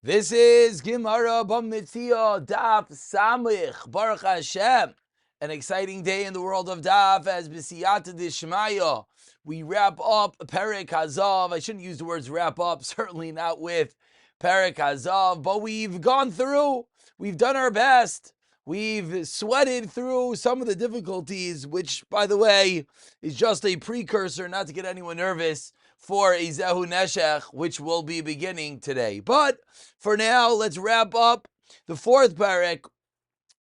This is Gemara Metziah Daf Samich Baruch Hashem. An exciting day in the world of Daf as B'siyata Dishmaya. We wrap up Perek Hazav. I shouldn't use the words wrap up, certainly not with Perek Hazav, but we've gone through. We've done our best. We've sweated through some of the difficulties, which, by the way, is just a precursor, not to get anyone nervous, for a Zehu Neshech, which will be beginning today. But for now, let's wrap up the fourth parak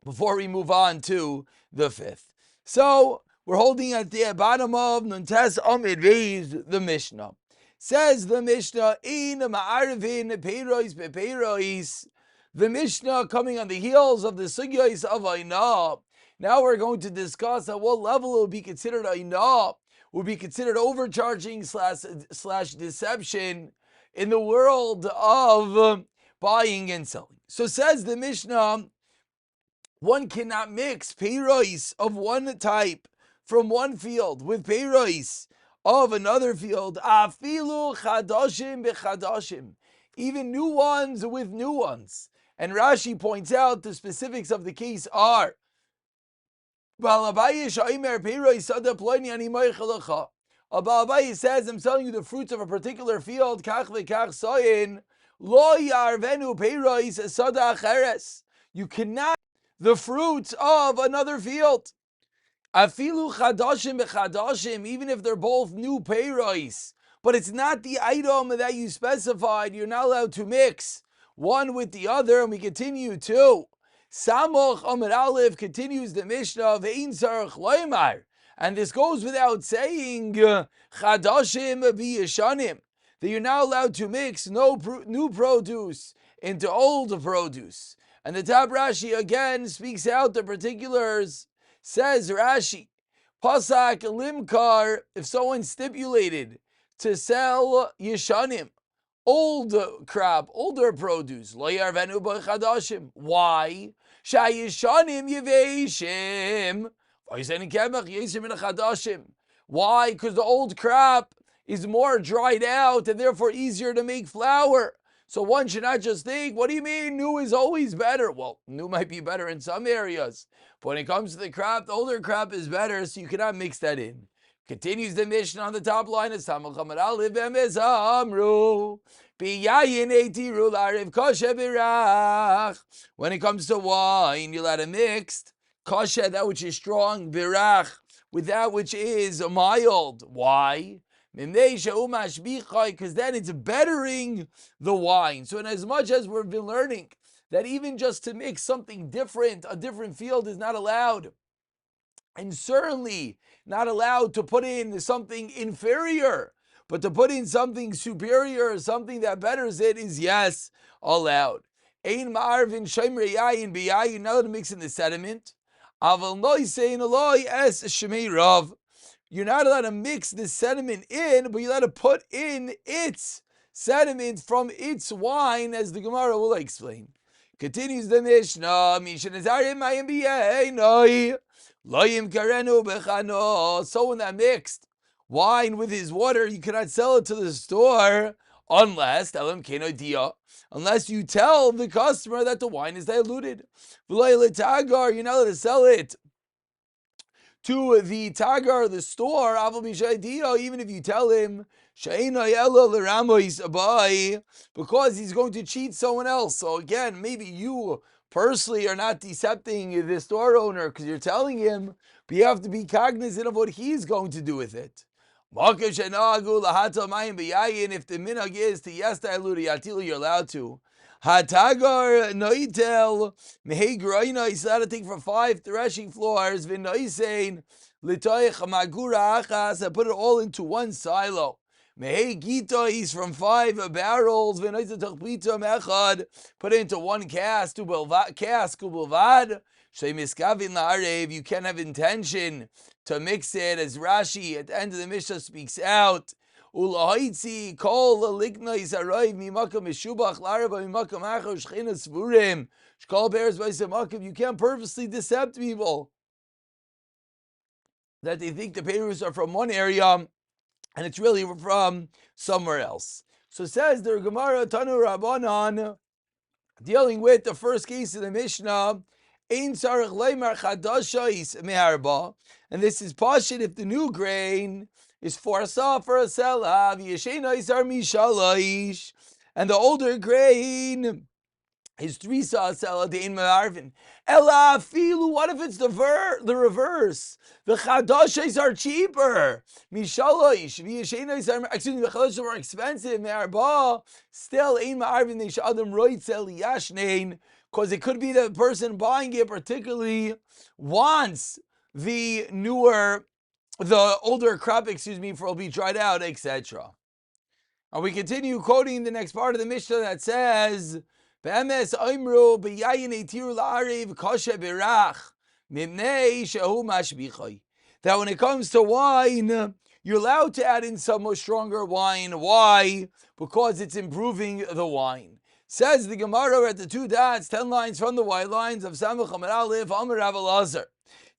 before we move on to the fifth. So we're holding at the bottom of Nuntes Amid Beis, the Mishnah. Says the Mishnah, in ma'arvin peiros bepeiros. The Mishnah coming on the heels of the sugyos of Ainah. Now we're going to discuss at what level it would be considered Ainah, would be considered overcharging slash deception in the world of buying and selling. So says the Mishnah, one cannot mix peiros of one type from one field with peiros of another field. Afilu chadashim bechadashim, even new ones with new ones. And Rashi points out the specifics of the case are Baal Abaye says, I'm selling you the fruits of a particular field. You cannot the fruits of another field. Afilu chadashim bechadashim, even if they're both new peiros, but it's not the item that you specified, you're not allowed to mix one with the other. And we continue to Samoch Amar Aleph, continues the Mishnah, Ve'in Sarach Loimar, and this goes without saying, Chadashim v'yeshanim, that you're not allowed to mix new produce into old produce. And the top Rashi again speaks out the particulars. Says Rashi, Pasak Limkar, if someone stipulated to sell Yeshanim, old crop, older produce, Lo Yarvenu B'chadashim. Why? Shayishanim Yeveshim. Why? Because the old crop is more dried out and therefore easier to make flour. So one should not just think, what do you mean new is always better? Well, new might be better in some areas, but when it comes to the crop, the older crop is better, so you cannot mix that in. Continues the mission on the top line of Samach Amar Aleph Amru. When it comes to wine, you'll add a mixed kosher, that which is strong, birach, with that which is mild. Why? Because then it's bettering the wine. So in as much as we've been learning that even just to mix something different, a different field is not allowed, and certainly not allowed to put in something inferior, but to put in something superior, something that betters it, is yes, allowed. Ein ma'arvin shemrei yayin b'yayin, not to mix in the sediment. Aval noisei naloi es shemei rav. You're not allowed to mix the sediment in, but you're allowed to put in its sediment from its wine, as the Gemara will explain. Continues the Mishnah, someone that mixed wine with his water, you cannot sell it to the store unless you tell the customer that the wine is diluted. You're not allowed to sell it to the tagar, the store, even if you tell him because he's going to cheat someone else. So again, maybe you personally are not decepting the store owner because you're telling him, but you have to be cognizant of what he's going to do with it. If the minhag is to yes dilute yatil, you're allowed to. Hatagar noitel mehegraina, he's allowed to take for 5 threshing floors. V'noisein litoich magura achas, and put it all into one silo. Mehegita, he's from 5 barrels. V'noisein tachpita mechad, put it into one cask. Ubelvad shemiskavin la'arev, you can have intention to mix it, as Rashi at the end of the Mishnah speaks out. Ulahaitzi kol ligna isarayv mimakam mishubach larava mimakam achar shchina svurim shkol bears v'isamakim. You can't purposely deceive people that they think the peirus are from one area and it's really from somewhere else. So says the Gemara Tanu Rabbanan, dealing with the first case of the Mishnah, Ein Tzarich Leimar Chadashos Meharba, and this is pashut if the new grain is for a sah for a selav, Yeshena Isar Mishaloish, and the older grain is 3 sah selav dein me'arvin. Ela filu, what if it's the reverse? The chadashos are cheaper. Mishaloish, v'yeshena Isar, excuse me, the chadashos are more expensive. Me'arba, still ein me'arvin the shadam roitzel yashnein, because it could be that the person buying it particularly wants the older crop, for will be dried out, etc. And we continue quoting the next part of the Mishnah that says, "Be'emes oimru b'yayin eitiru la'ariv koshe birach mimnei shehu mashbichai." That when it comes to wine, you're allowed to add in some more stronger wine. Why? Because it's improving the wine. Says the Gemara at the 2 dots, 10 lines from the white lines of Samach Amar Aleph, Amar Rav Elazar.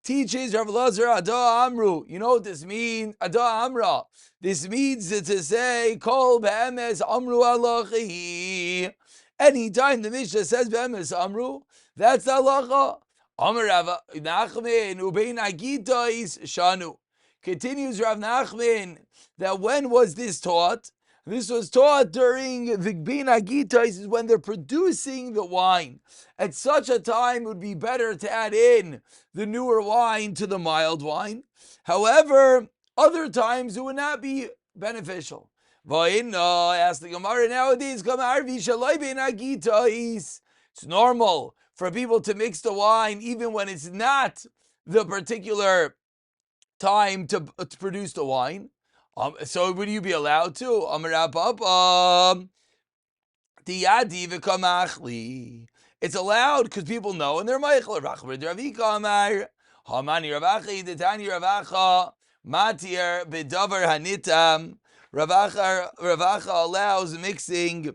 Teaches Rav Elazar, Ada Amru. You know what this means? Ada Amra. This means to say, Kol Be'emes Amru Alachi. Anytime the Mishnah says Be'emes Amru, that's the halacha. Amar Rav Nachman, Ubein Agitois Shanu. Continues Rav Nachman, that when was this taught? This was taught during the Bin Agitais, is when they're producing the wine. At such a time, it would be better to add in the newer wine to the mild wine. However, other times it would not be beneficial. Ask the Gemara nowadays, it's normal for people to mix the wine even when it's not the particular time to produce the wine. So would you be allowed to? It's allowed because people know and they're Michael. Ravacha allows mixing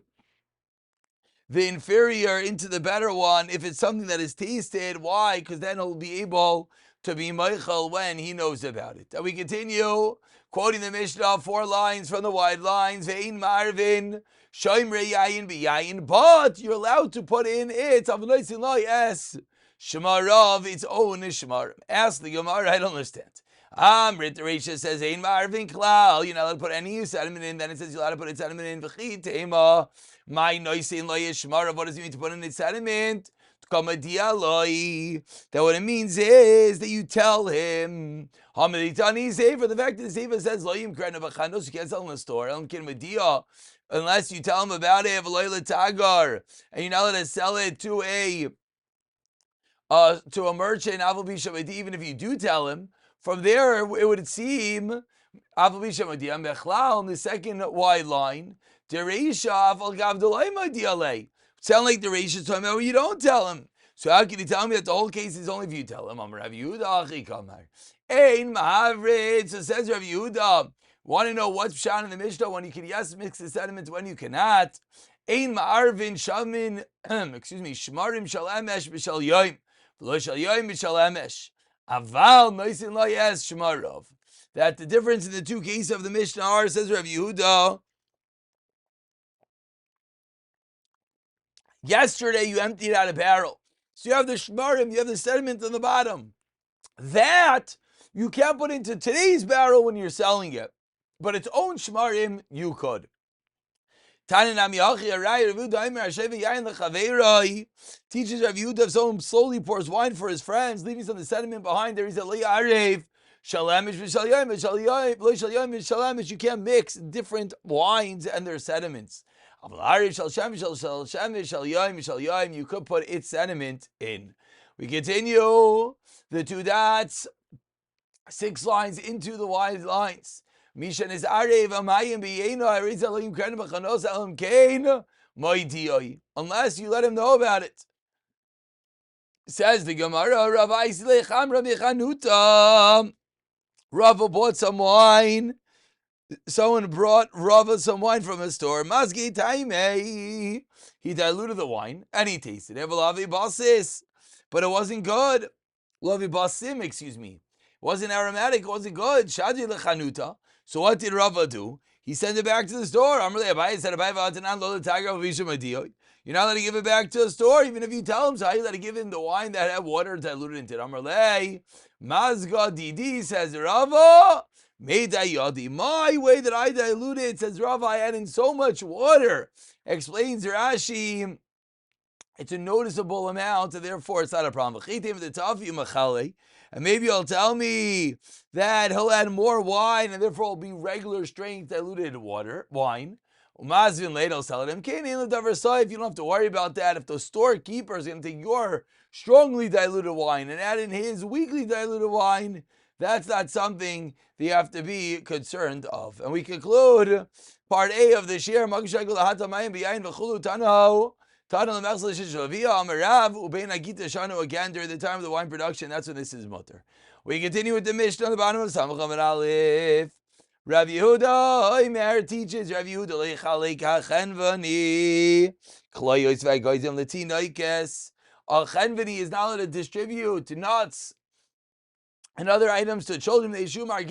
the inferior into the better one if it's something that is tasted. Why? Because then he'll be able to be Michael when he knows about it. And we continue quoting the Mishnah, 4 lines from the wide lines. Ve'in marvin, shoymre yayin b'yayin. But you're allowed to put in it, avnoisin lo yes, shemarav, its own shemar. Ask the Gemara, I don't understand. Amrit Reisha says, Ein marvin klal. You're not allowed to put any sediment in. Then it says you're allowed to put its sediment in. V'chi tema, my noisin lo yes, shemarav. What does it mean to put in its sediment? That what it means is that you tell him. For the fact that the Sefer says you can't sell in the store. Unless you tell him about it, and you're not allowed to sell it to a merchant, even if you do tell him. From there, it would seem in the second wide line. Sound like the Reish is talking about where you don't tell him. So how can you tell me that the whole case is only if you tell him? Rav Yehuda achi kamar. Ein mahavrid. So says Rav Yehuda. Want to know what's pshat in the Mishnah when you can mix the sediments, when you cannot? Ein ma'arvin shamin. Shmarim shal emesh b'shal yoim. V'lo shal yoim b'shal emesh. Aval noisin lo yes shmarov. That the difference in the 2 cases of the Mishnah are, says Rav Yehuda. Yesterday you emptied out a barrel. So you have the shmarim, you have the sediment on the bottom. That you can't put into today's barrel when you're selling it. But its own shmarim, you could. Teaches Rav Yehuda if someone slowly pours wine for his friends, leaving some of the sediment behind there, he said, you can't mix different wines and their sediments. You could put its sediment in. We continue the 2 dots, 6 lines into the wide lines. Unless you let him know about it. Says the Gemara, Rava bought some wine. Someone brought Rava some wine from a store. He diluted the wine and he tasted it. But it wasn't good. It wasn't aromatic, it wasn't good. So what did Rava do? He sent it back to the store. You're not allowed to give it back to the store, even if you tell him so. How you allowed to give him the wine that had water diluted into it? Amarlei, Mazga Didi, says Rava, Meida Yadi. My way that I dilute it, says Rava, I add in so much water. Explains Rashi, it's a noticeable amount, and therefore it's not a problem. And maybe you'll tell me that he'll add more wine, and therefore it'll be regular strength diluted wine. Umazvin later will sell it. If you don't have to worry about that, if the storekeeper is going to take your strongly diluted wine and add in his weakly diluted wine, that's not something that you have to be concerned of. And we conclude part A of the Shir. Again, during the time of the wine production, that's when this is mutter. We continue with the Mishnah on the bottom of Samach Amud Aleph. Rav Yehuda Omer teaches Rav Yehuda Leichalek HaChenvani Kloyos V'Goyzim L'Tinoikes. A Chenvani is not allowed to distribute nuts and other items to children. Because you're going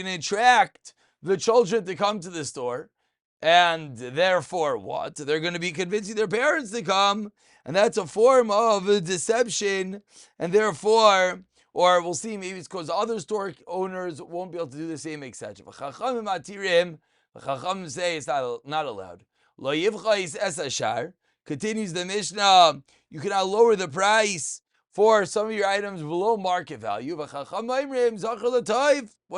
to attract the children to come to the store. And therefore, what? They're going to be convincing their parents to come, and that's a form of deception, and therefore, or we'll see, maybe it's because other store owners won't be able to do the same, etc. The Chachamim say it's not allowed. Lo yivchais es ashar, continues the Mishnah, you cannot lower the price for some of your items below market value. What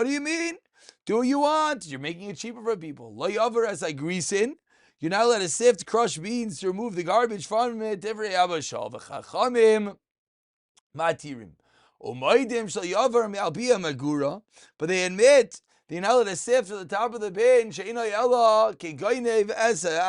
do you mean? Do what you want. You're making it cheaper for people. Lo yavar as I grease in. You're not allowed to sift crushed beans to remove the garbage from it. Divrei Abba Chachamim matirim. Umaydim shal yavar me'albiyah magura. But they admit they're not allowed to sift to the top of the bin. She'ino yala kegoynev esa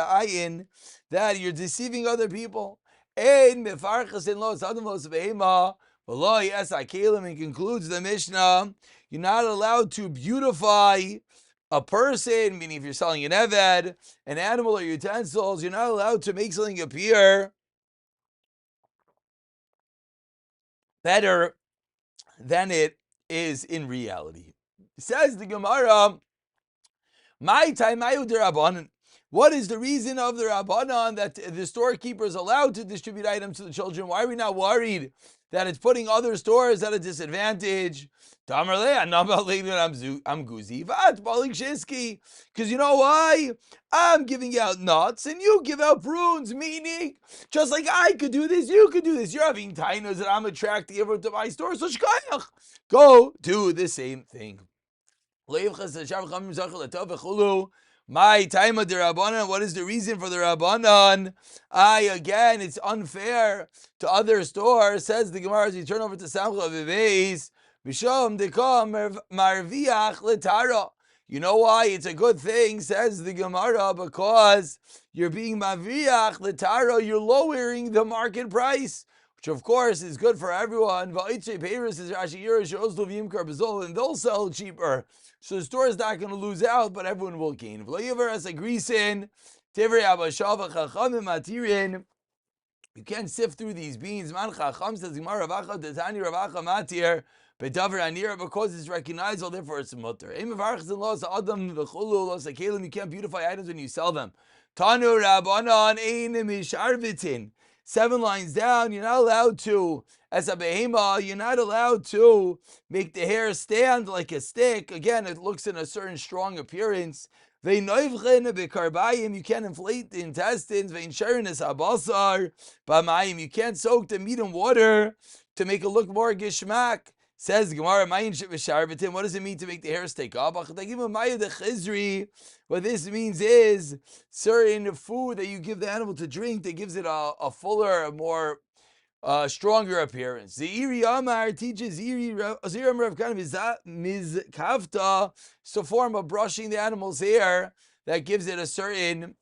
ayin. That you're deceiving other people. Ein mefarchas in lo sadam lo sebehema. V'lo esa kelim, and concludes the Mishnah. You're not allowed to beautify a person, meaning if you're selling an eved, an animal, or utensils, you're not allowed to make something appear better than it is in reality. Says the Gemara, my time, what is the reason of the Rabbanan that the storekeeper is allowed to distribute items to the children? Why are we not worried that it's putting other stores at a disadvantage? Because you know why? I'm giving out nuts and you give out prunes, meaning just like I could do this, you could do this. You're having tainas and I'm attracting everyone to my store, so shkayach, go do the same thing. My time of the Rabbanan, what is the reason for the Rabbanan? Again, it's unfair to other stores, says the Gemara as you turn over to Samcha V'Beis, Mishom Dekam Marviach Letara. You know why it's a good thing, says the Gemara, because you're being Marviach Letara, you're lowering the market price, which of course is good for everyone. And they'll sell cheaper. So the store is not going to lose out, but everyone will gain. You can't sift through these beans. Because it's recognizable, therefore it's mutter. You can't beautify items when you sell them. Tanu Rabbanan ein misharvitin. 7 lines down, you're not allowed to, as a behema, you're not allowed to make the hair stand like a stick. Again, it looks in a certain strong appearance. You can't inflate the intestines. You can't soak the meat in water to make it look more gishmak. Says Gemara, what does it mean to make the hair stick up? What this means is certain food that you give the animal to drink that gives it a fuller, a more stronger appearance. The Iri Amar teaches Ziram Rav Kana Mizkavta. It's a form of brushing the animal's hair that gives it a certain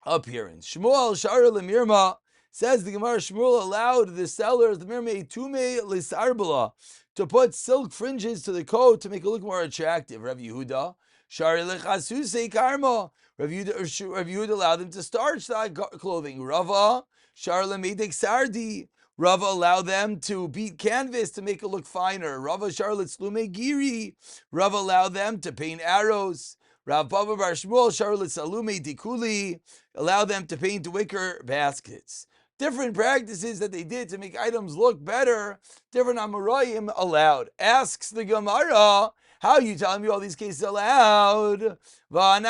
appearance. Shmuel Shara Lemirma. Says the Gemara, Shmuel allowed the sellers, the mermaid, tume lisarbala, to put silk fringes to the coat to make it look more attractive. Rav Yehuda, Shari lechasuse karma. Rav Yehuda allowed them to starch that clothing. Rava, Shari lemedek sardi. Rava allowed them to beat canvas to make it look finer. Rava Shari letzlume giri. Rava allowed them to paint arrows. Rav Papa Bar Shmuel, Charlotte Salume Dikuli, allow them to paint wicker baskets. Different practices that they did to make items look better, different Amoraim allowed. Asks the Gemara, how are you telling me all these cases allowed? Didn't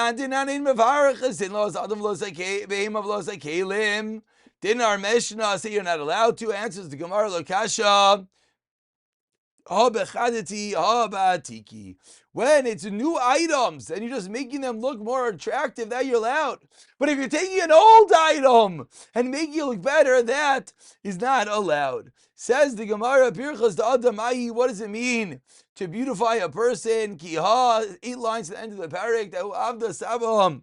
our Mishnah say you're not allowed to? Answers the Gemara Lokasha. When it's new items and you're just making them look more attractive, that you're allowed. But if you're taking an old item and making it look better, that is not allowed. Says the Gemara, what does it mean to beautify a person? 8 lines at the end of the parak.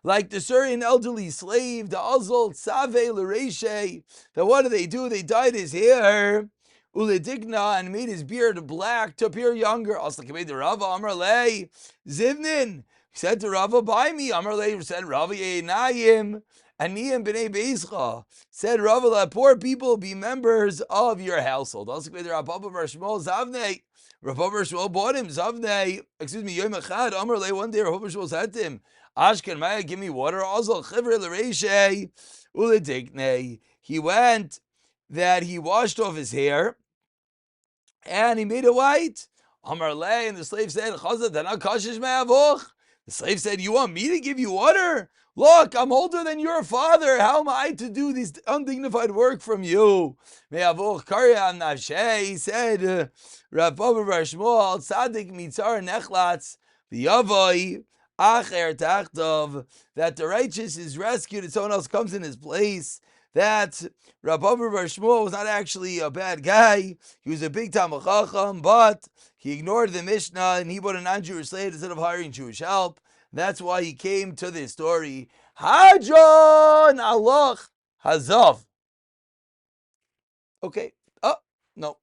Like the Syrian elderly slave, the Azal Tzave L'Reishe, that what do? They dyed his hair, Uledigna, and made his beard black to appear younger. Also, made the Rava Amar Le Zivnin said to Rava, buy me. Amar Le said Rava Nayim. Aniyim b'nei Beischa said Rava, let poor people be members of your household. Also, made the Rabba Bar Shmuel Zavnei. Rabba Bar Shmuel bought him Zavnei. Yom Echad. Amar Le, one day Rabba Bar Shmuel said to him, Ashken Maya, give me water. Also, Chivre L'Reishe Uledigna. He went that he washed off his hair and he made it white. Amar Le, and the slave said, the slave said, you want me to give you water? Look, I'm older than your father. How am I to do this undignified work from you? He said, Rav Papa Bar Shmuel, Tzadik mitzar nechlatz, v'yavoi acher tachtov, that the righteous is rescued and someone else comes in his place. That Rav Papa Bar Shmuel was not actually a bad guy. He was a big Talmid Chacham, but he ignored the Mishnah and he bought a non-Jewish slave instead of hiring Jewish help. That's why he came to this story. Hadron Aloch Hazav. Okay. Oh, no.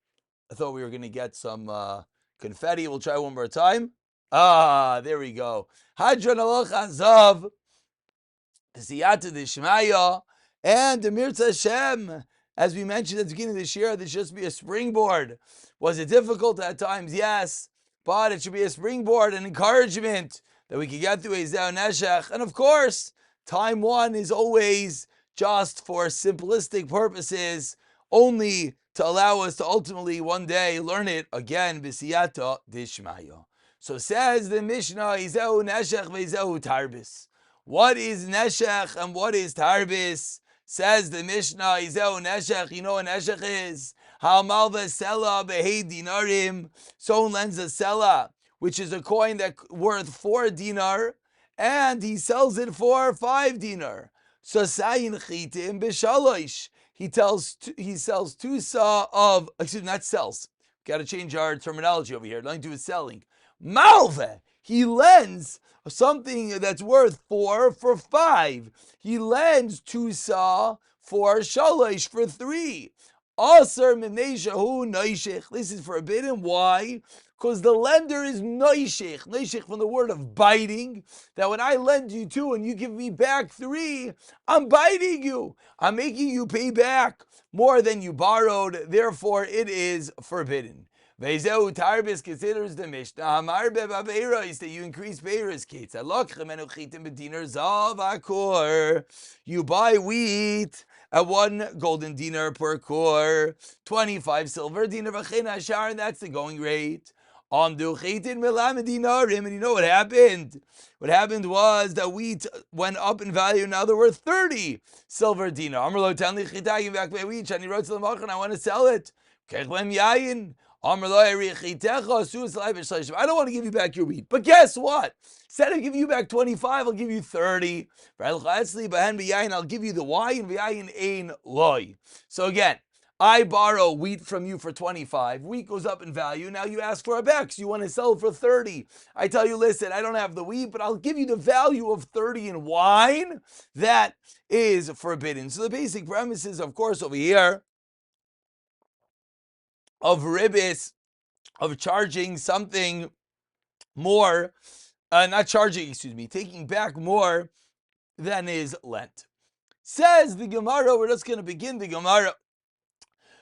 I thought we were going to get some confetti. We'll try one more time. There we go. Hadron Aloch Hazav. Siyata Dishmaya. And the Mirza Hashem, as we mentioned at the beginning of this year, this should just be a springboard. Was it difficult at times? Yes. But it should be a springboard, an encouragement that we can get through Ezeu Neshech. And of course, time one is always just for simplistic purposes, only to allow us to ultimately one day learn it again, B'siyata Dishmaya. So says the Mishnah, Ezeu Neshech ve'Ezeu Tarbis. What is Neshech and what is Tarbis? Says the Mishnah, Ezeu Neshech, you know what Neshech is? Ha'malva sela behei dinarim. Someone lends a sela, which is a coin that's worth 4 dinar, and he sells it for 5 dinar. So sayin chitim b'shalosh. He sells 2 sa of, not sells. Got to change our terminology over here. Nothing to do with selling. Malve. He lends something that's worth 4 for 5. He lends 2 sa for shalosh for 3. Aser mimnei shehu noishich. This is forbidden. Why? Because the lender is noishich. Noishich from the word of biting. That when I lend you 2 and you give me back 3, I'm biting you. I'm making you pay back more than you borrowed. Therefore, it is forbidden. Ve'ezeu Tarbis considers the Mishnah Hamar be'aveira that you increase beiras kids. Alokchem enu chitim b'dinar zav akor. You buy wheat at 1 golden dinar per kor, 25 silver dinar v'chein hashar, and that's the going rate. Amdu chitin milam dinarim, and you know what happened? What happened was that wheat went up in value. Now they're worth 30 silver dinar. Amar lo tell me chitagim back by wheat, and he wrote to the machon, I want to sell it. Kechlem yayin. I don't want to give you back your wheat. But guess what? Instead of giving you back 25, I'll give you 30. I'll give you the wine. So again, I borrow wheat from you for 25. Wheat goes up in value. Now you ask for it back. So you want to sell it for 30. I tell you, listen, I don't have the wheat, but I'll give you the value of 30 in wine. That is forbidden. So the basic premise is, of course, over here, of ribis, of charging something more, taking back more than is lent. Says the Gemara, we're just going to begin the Gemara.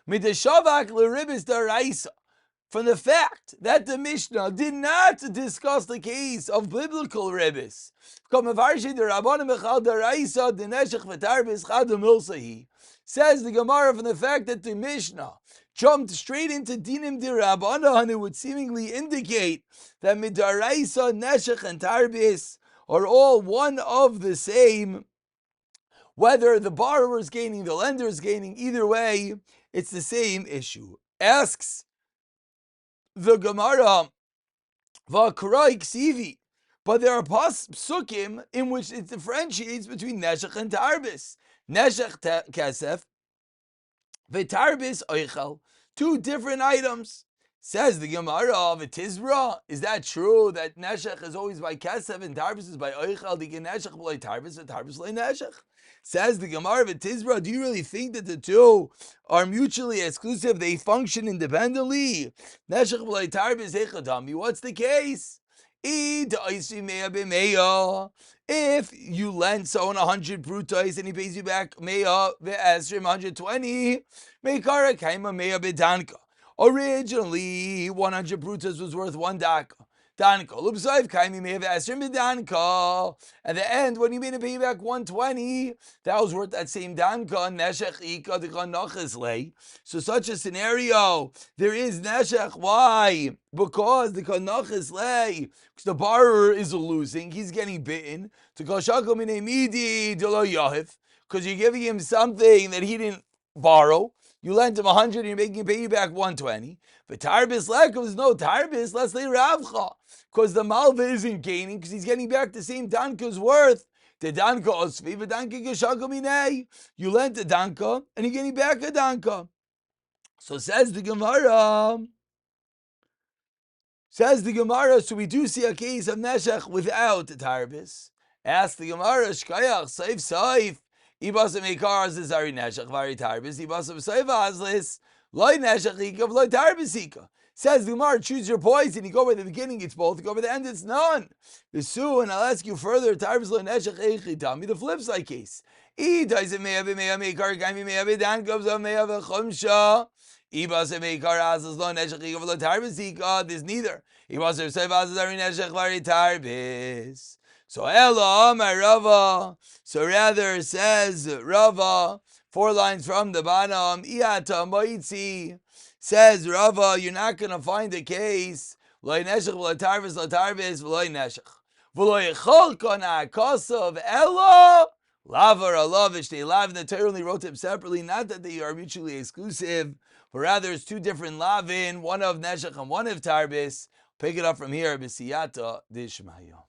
Midashavak l'ribis daraisa. from the fact that the Mishnah did not discuss the case of biblical ribbis. Says the Gemara, from the fact that the Mishnah jumped straight into dinim d'Rabbanan, it would seemingly indicate that midaraisa, neshech, and tarbis are all one of the same. Whether the borrower is gaining, the lender is gaining, either way, it's the same issue. Asks the Gemara, v'akroi ksivi, but there are psukim in which it differentiates between neshech and tarbis. Neshech kesef, v'tarbis oichel, two different items. Says the Gemara of Tizra, is that true that neshech is always by kesef and tarbis is by oichel? The neshech b'loy tarbis and tarbis b'loy neshech. Says the Gemara of Tizra, do you really think that the two are mutually exclusive? They function independently. What's the case? If you lend someone 100 brutais and he pays you back 120, originally 100 brutais was worth 1 daka. Danko. Lubzaiv kaimi may have asked him Danko. At the end, when he made him pay back 120, that was worth that same Danko. Neshech ika the kanachis lay. So such a scenario, there is Neshech. Why? Because the kanachis lay. Because the borrower is losing. He's getting bitten. To kashako mine midi delo yahif. Because you're giving him something that he didn't borrow. You lent him 100 and you're making him pay you back 120. But tarbis lack is no tarbis, let's say ravcha. Because the malva isn't gaining, because he's getting back the same danka's worth. The danka osvi, but danka geshaka minei. You lent a danka, and you're getting back a danka. So says the Gemara. So we do see a case of neshech without the tarbis. Ask the Gemara, shkayach, saif. Ibasa meikars is ari neshech vari tarbis. Ibasa saif azlis. Loy neshech ika, loy tarbis ika. Says the Gemara, choose your poison. You go by the beginning, it's both. You go by the end, it's none. Visu, and I'll ask you further. Tarbis loy neshech eichi. Tell me the flip side case. I doesn't meikar gami dan goes on chumsha. Ibasa meikar azlis loy neshech ika, loy tarbis ika. There's neither. Ibasa saif azlis ari neshech vari tarbis. So Ella, my Rava. So rather says Rava, 4 lines from the bottom. Iyata moitzi. Says Rava, you're not going to find a case. Loy neshech v'loy tarbis v'loy neshech. V'loy echol kona kosav Ella. Lavar alavish. They lav. The Torah only wrote them separately. Not that they are mutually exclusive, but rather it's 2 different lavin. One of neshech and one of tarbis. Pick it up from here. B'siyata dishmaya.